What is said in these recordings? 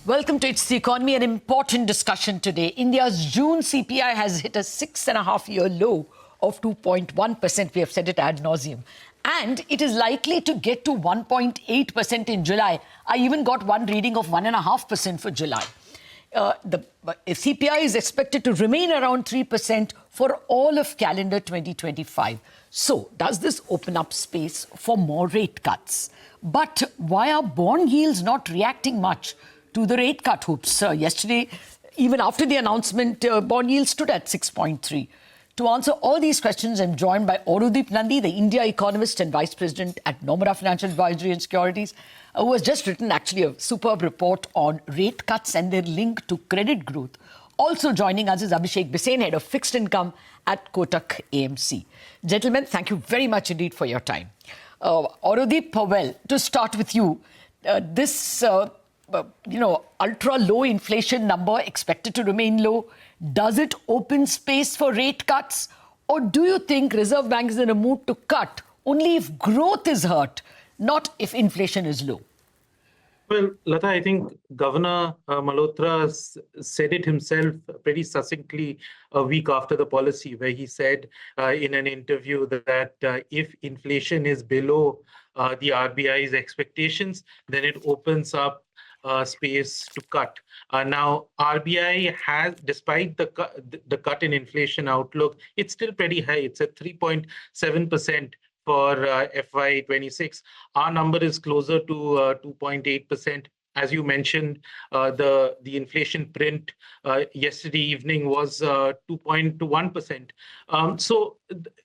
Welcome to It's the Economy, an important discussion today. India's June CPI has hit a 6.5-year low of 2.1%. We have said it ad nauseum. And it is likely to get to 1.8% in July. I even got one reading of 1.5% for July. The CPI is expected to remain around 3% for all of calendar 2025. So, does this open up space for more rate cuts? But why are bond yields not reacting much to the rate cut hopes? Yesterday, even after the announcement, bond yields stood at 6.3. To answer all these questions, I'm joined by Aurodeep Nandi, the India economist and vice president at Nomura Financial Advisory and Securities, who has just written actually a superb report on rate cuts and their link to credit growth. Also joining us is Abhishek, Bisen, head of fixed income at Kotak AMC. Gentlemen, thank you very much indeed for your time. Aurodeep, well, to start with you, this ultra low inflation number expected to remain low. Does it open space for rate cuts? Or do you think Reserve Bank is in a mood to cut only if growth is hurt, not if inflation is low? Well, Latha, I think Governor Malhotra said it himself pretty succinctly a week after the policy, where he said in an interview that if inflation is below the RBI's expectations, then it opens up space to cut. Now, RBI has, despite the cut in inflation outlook, it's still pretty high. It's at 3.7% for FY26. Our number is closer to 2.8%. As you mentioned, the inflation print yesterday evening was 2.1%. So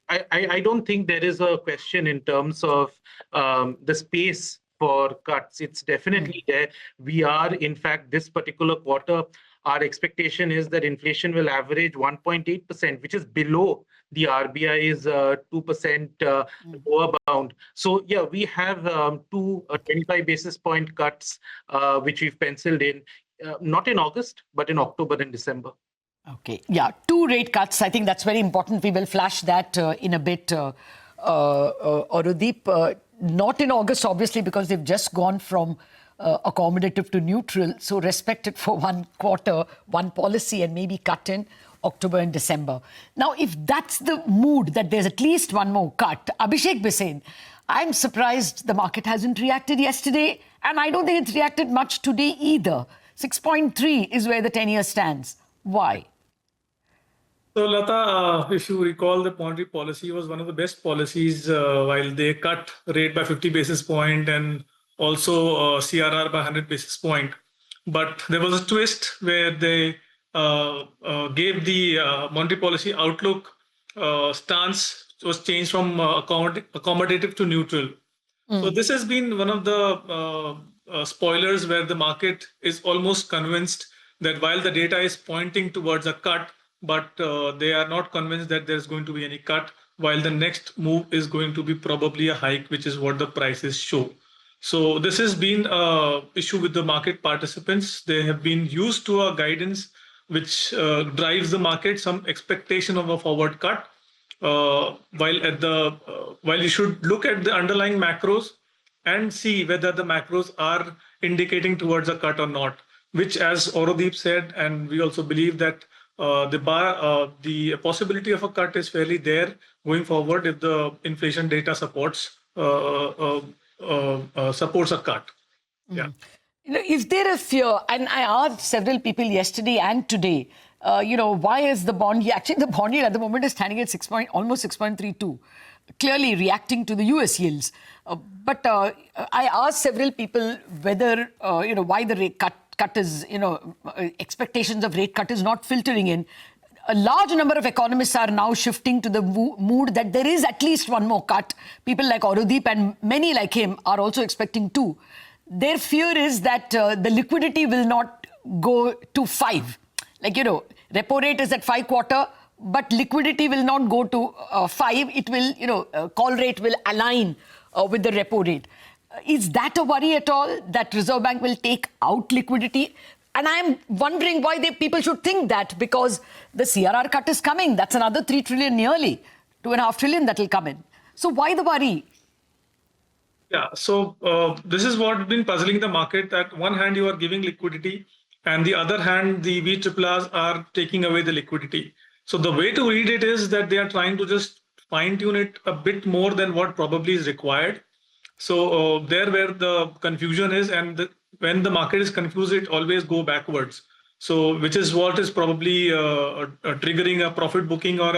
I don't think there is a question in terms of the space for cuts. It's definitely there. We are, in fact, this particular quarter, our expectation is that inflation will average 1.8%, which is below the RBI's 2% lower bound. So, yeah, we have two 25 basis point cuts, which we've penciled in, not in August, but in October and December. Okay, yeah, two rate cuts. I think that's very important. We will flash that in a bit, Aurodeep. Not in August, obviously, because they've just gone from accommodative to neutral. So respect it for one quarter, one policy, and maybe cut in October and December. Now, if that's the mood, that there's at least one more cut, Abhishek Bisen, I'm surprised the market hasn't reacted yesterday, and I don't think it's reacted much today either. 6.3 is where the 10-year stands. Why? So, Latha, if you recall, the monetary policy was one of the best policies while they cut rate by 50 basis point and also CRR by 100 basis point. But there was a twist where they gave the monetary policy outlook stance was changed from accommodative to neutral. So this has been one of the spoilers where the market is almost convinced that while the data is pointing towards a cut, but they are not convinced that there's going to be any cut, while the next move is going to be probably a hike, which is what the prices show. So this has been an issue with the market participants. They have been used to a guidance which drives the market, some expectation of a forward cut, while you should look at the underlying macros and see whether the macros are indicating towards a cut or not, which, as Aurodeep said, and we also believe that the possibility of a cut is fairly there going forward if the inflation data supports a cut. Yeah. Is there a fear? And I asked several people yesterday and today, why is the bond yield? Actually, the bond yield at the moment is standing at almost 6.32, clearly reacting to the US yields. But I asked several people whether, why the rate cut is, expectations of rate cut is not filtering in. A large number of economists are now shifting to the mood that there is at least one more cut. People like Aurodeep and many like him are also expecting two. Their fear is that the liquidity will not go to 5. Repo rate is at 5.25, but liquidity will not go to 5. It will, call rate will align with the repo rate. Is that a worry at all, that Reserve Bank will take out liquidity? And I'm wondering why people should think that, because the CRR cut is coming. That's another 3 trillion nearly, 2.5 trillion that will come in. So why the worry? Yeah, so this is what has been puzzling the market. That one hand you are giving liquidity, and the other hand the VRRRs are taking away the liquidity. So the way to read it is that they are trying to just fine tune it a bit more than what probably is required. So there where the confusion is, and when the market is confused, it always go backwards. So which is what is probably triggering a profit booking or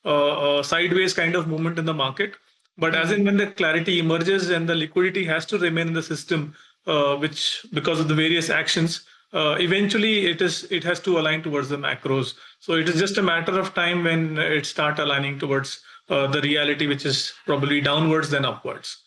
a sideways kind of movement in the market. But as in when the clarity emerges and the liquidity has to remain in the system, which because of the various actions, eventually it has to align towards the macros. So it is just a matter of time when it start aligning towards the reality, which is probably downwards than upwards.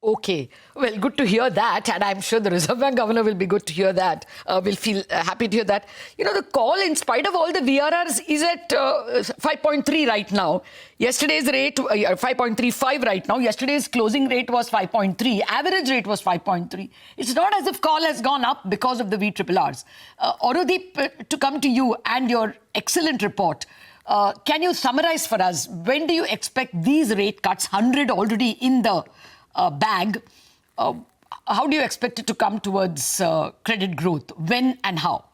Okay, well, good to hear that, and I'm sure the Reserve Bank governor will be good to hear that. We'll feel happy to hear that. You know, the call, in spite of all the VRRs, is at 5.3 right now. Yesterday's rate, 5.35 right now. Yesterday's closing rate was 5.3. Average rate was 5.3. It's not as if call has gone up because of the VRRs. Aurodeep, to come to you and your excellent report, can you summarize for us, when do you expect these rate cuts, 100 already in the bag, how do you expect it to come towards credit growth? When and how?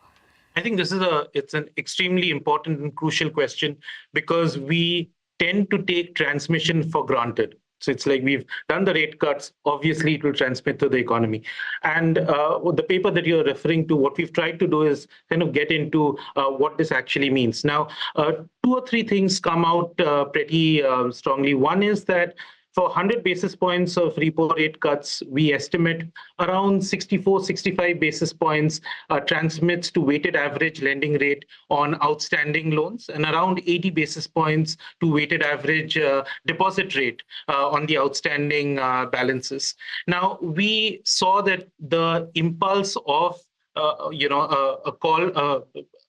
I think it's an extremely important and crucial question, because we tend to take transmission for granted. So it's like we've done the rate cuts, obviously it will transmit to the economy. And the paper that you're referring to, what we've tried to do is kind of get into what this actually means. Now, 2 or 3 things come out pretty strongly. One is that for 100 basis points of repo rate cuts, we estimate around 64, 65 basis points transmits to weighted average lending rate on outstanding loans, and around 80 basis points to weighted average deposit rate on the outstanding balances. Now, we saw that the impulse of a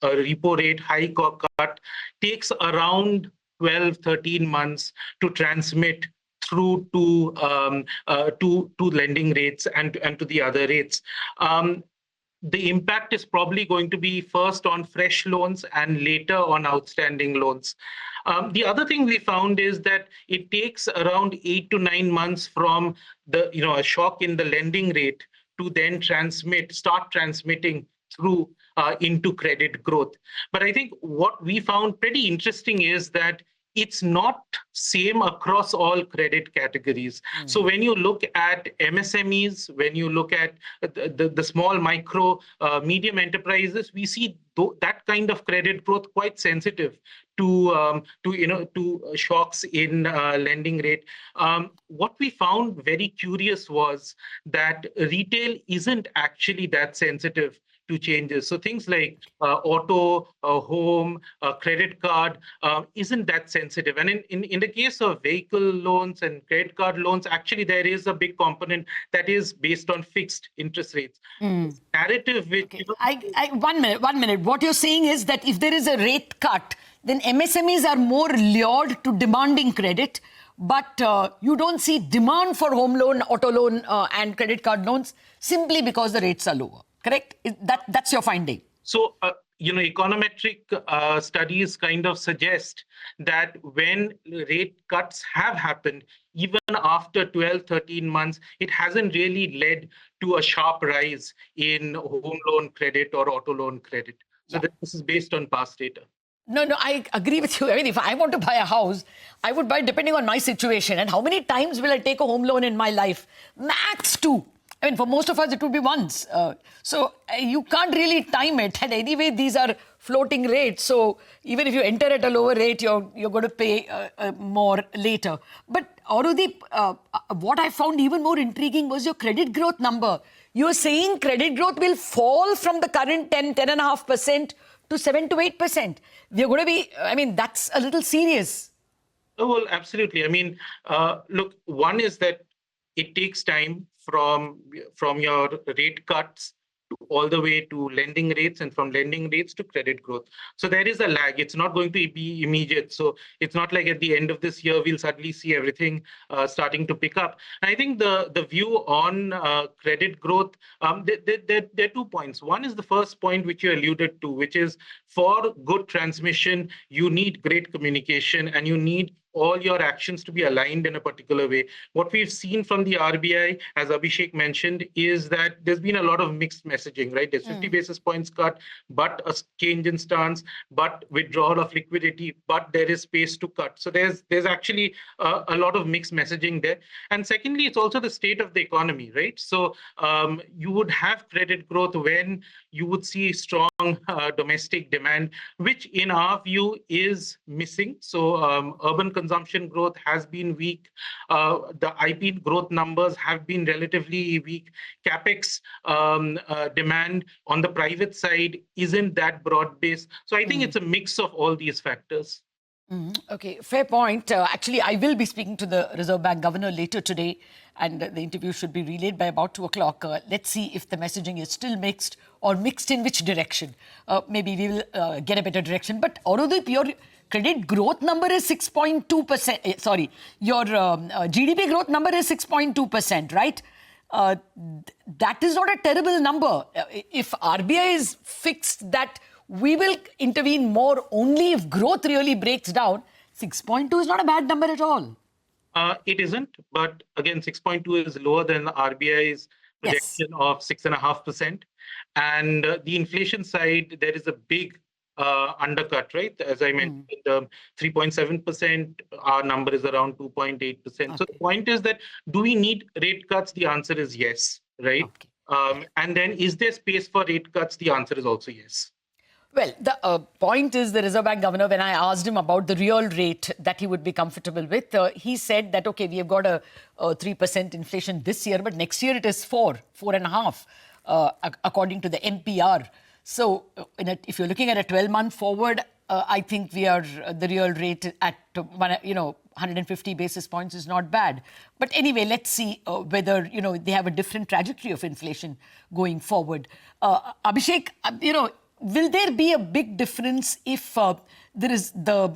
repo rate hike or cut takes around 12, 13 months to transmit through to lending rates and to the other rates. The impact is probably going to be first on fresh loans and later on outstanding loans. The other thing we found is that it takes around 8 to 9 months from a shock in the lending rate to then start transmitting through into credit growth. But I think what we found pretty interesting is that it's not same across all credit categories. So when you look at MSMEs, when you look at the small, micro, medium enterprises, we see that kind of credit growth quite sensitive to shocks in lending rate. What we found very curious was that retail isn't actually that sensitive to changes. So things like auto, home, credit card isn't that sensitive. And in the case of vehicle loans and credit card loans, actually there is a big component that is based on fixed interest rates. Narrative which... Okay. 1 minute. What you're saying is that if there is a rate cut, then MSMEs are more lured to demanding credit, but you don't see demand for home loan, auto loan and credit card loans simply because the rates are lower. Correct? That's your finding. So, econometric studies kind of suggest that when rate cuts have happened, even after 12, 13 months, it hasn't really led to a sharp rise in home loan credit or auto loan credit. So this is based on past data. No, I agree with you. I mean, if I want to buy a house, I would buy depending on my situation. And how many times will I take a home loan in my life? Max 2. I mean, for most of us, it would be once. So you can't really time it. And anyway, these are floating rates. So even if you enter at a lower rate, you're going to pay more later. But Aurodeep, what I found even more intriguing was your credit growth number. You're saying credit growth will fall from the current 10.5% to 7 to 8%. We're going to be, I mean, that's a little serious. Oh, well, absolutely. I mean, look, one is that it takes time from your rate cuts all the way to lending rates, and from lending rates to credit growth. So there is a lag. It's not going to be immediate. So it's not like at the end of this year, we'll suddenly see everything starting to pick up. And I think the view on credit growth, there are 2 points. One is the first point, which you alluded to, which is for good transmission, you need great communication and you need all your actions to be aligned in a particular way. What we've seen from the RBI, as Abhishek mentioned, is that there's been a lot of mixed messaging, right? There's 50 basis points cut, but a change in stance, but withdrawal of liquidity, but there is space to cut. So there's actually a lot of mixed messaging there. And secondly, it's also the state of the economy, right? So you would have credit growth when you would see strong domestic demand, which in our view is missing. So urban consumption growth has been weak. The IP growth numbers have been relatively weak. CapEx demand on the private side isn't that broad-based. So I think it's a mix of all these factors. Okay, fair point. Actually, I will be speaking to the Reserve Bank governor later today, and the interview should be relayed by about 2 o'clock. Let's see if the messaging is still mixed or mixed in which direction. Maybe we will get a better direction. But Aurodeep, your credit growth number is 6.2%. Sorry, your GDP growth number is 6.2%, right? That is not a terrible number. If RBI is fixed that we will intervene more only if growth really breaks down, 6.2 is not a bad number at all. It isn't, but again, 6.2 is lower than the RBI's projection of 6.5%. And the inflation side, there is a big undercut, right? As I mentioned, 3.7%, our number is around 2.8%. Okay. So the point is that, do we need rate cuts? The answer is yes, right? Okay. And then is there space for rate cuts? The answer is also yes. Well, the point is the Reserve Bank governor, when I asked him about the real rate that he would be comfortable with, he said that, okay, we have got a 3% inflation this year, but next year it is 4.5, according to the MPR. So if you're looking at a 12-month forward, I think we are the real rate at 150 basis points is not bad. But anyway, let's see whether they have a different trajectory of inflation going forward. Abhishek, will there be a big difference if there is the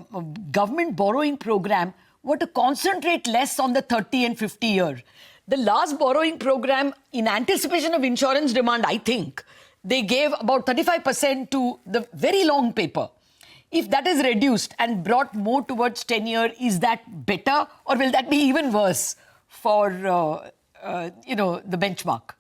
government borrowing program were to concentrate less on the 30 and 50 year? The last borrowing program, in anticipation of insurance demand, I think, they gave about 35% to the very long paper. If that is reduced and brought more towards 10-year, is that better, or will that be even worse for the benchmark?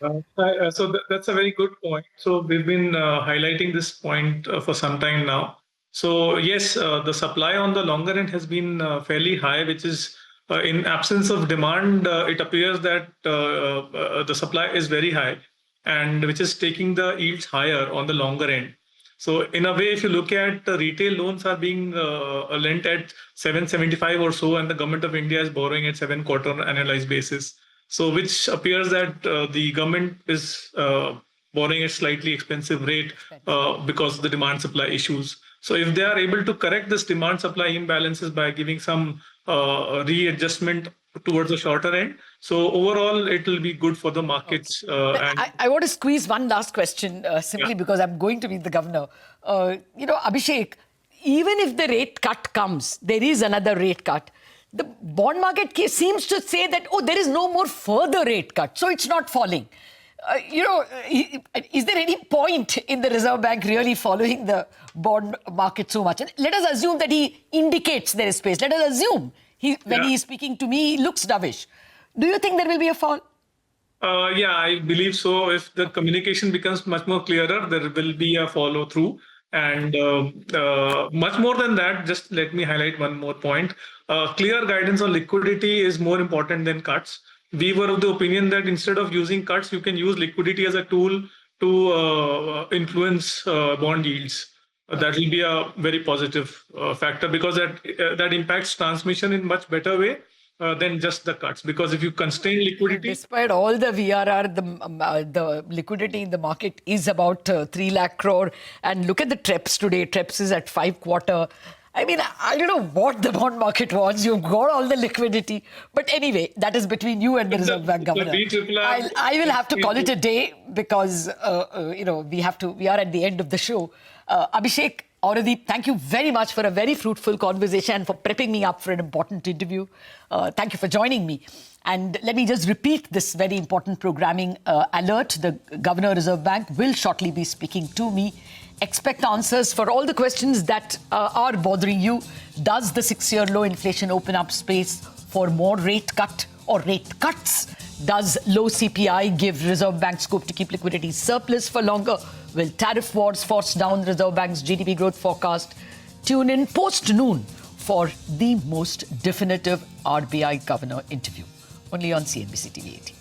So that's a very good point. So we've been highlighting this point for some time now. So yes, the supply on the longer end has been fairly high, which is in absence of demand, it appears that the supply is very high, and which is taking the yields higher on the longer end. So in a way, if you look at retail loans are being lent at 775 or so, and the government of India is borrowing at 7.25 on an annualized basis. So which appears that the government is borrowing at slightly expensive rate because of the demand supply issues. So if they are able to correct this demand supply imbalances by giving some readjustment towards the shorter end, so overall it will be good for the markets. Okay. I want to squeeze one last question simply because I'm going to meet the governor. Abhishek, even if the rate cut comes, there is another rate cut. The bond market case seems to say that, there is no more further rate cut, so it's not falling. Is there any point in the Reserve Bank really following the bond market so much? And let us assume that he indicates there is space. Let us assume when he is speaking to me, he looks dovish. Do you think there will be a fall? Yeah, I believe so. If the communication becomes much more clearer, there will be a follow through. And much more than that, just let me highlight one more point. Clear guidance on liquidity is more important than cuts. We were of the opinion that instead of using cuts, you can use liquidity as a tool to influence bond yields. That will be a very positive factor, because that impacts transmission in much better way than just the cuts. Because if you constrain liquidity... Despite all the VRR, the liquidity in the market is about 3 lakh crore. And look at the TREPS today. TREPS is at 5/4. I mean, I don't know what the bond market wants. You've got all the liquidity. But anyway, that is between you and the Reserve Bank governor. I will have to call it a day because, we are at the end of the show. Abhishek, Aurodeep, thank you very much for a very fruitful conversation and for prepping me up for an important interview. Thank you for joining me. And let me just repeat this very important programming alert. The Governor Reserve Bank will shortly be speaking to me. Expect answers for all the questions that are bothering you. Does the 6-year low inflation open up space for more rate cut or rate cuts? Does low CPI give Reserve Bank scope to keep liquidity surplus for longer? Will tariff wars force down Reserve Bank's GDP growth forecast? Tune in post-noon for the most definitive RBI governor interview, only on CNBC TV18.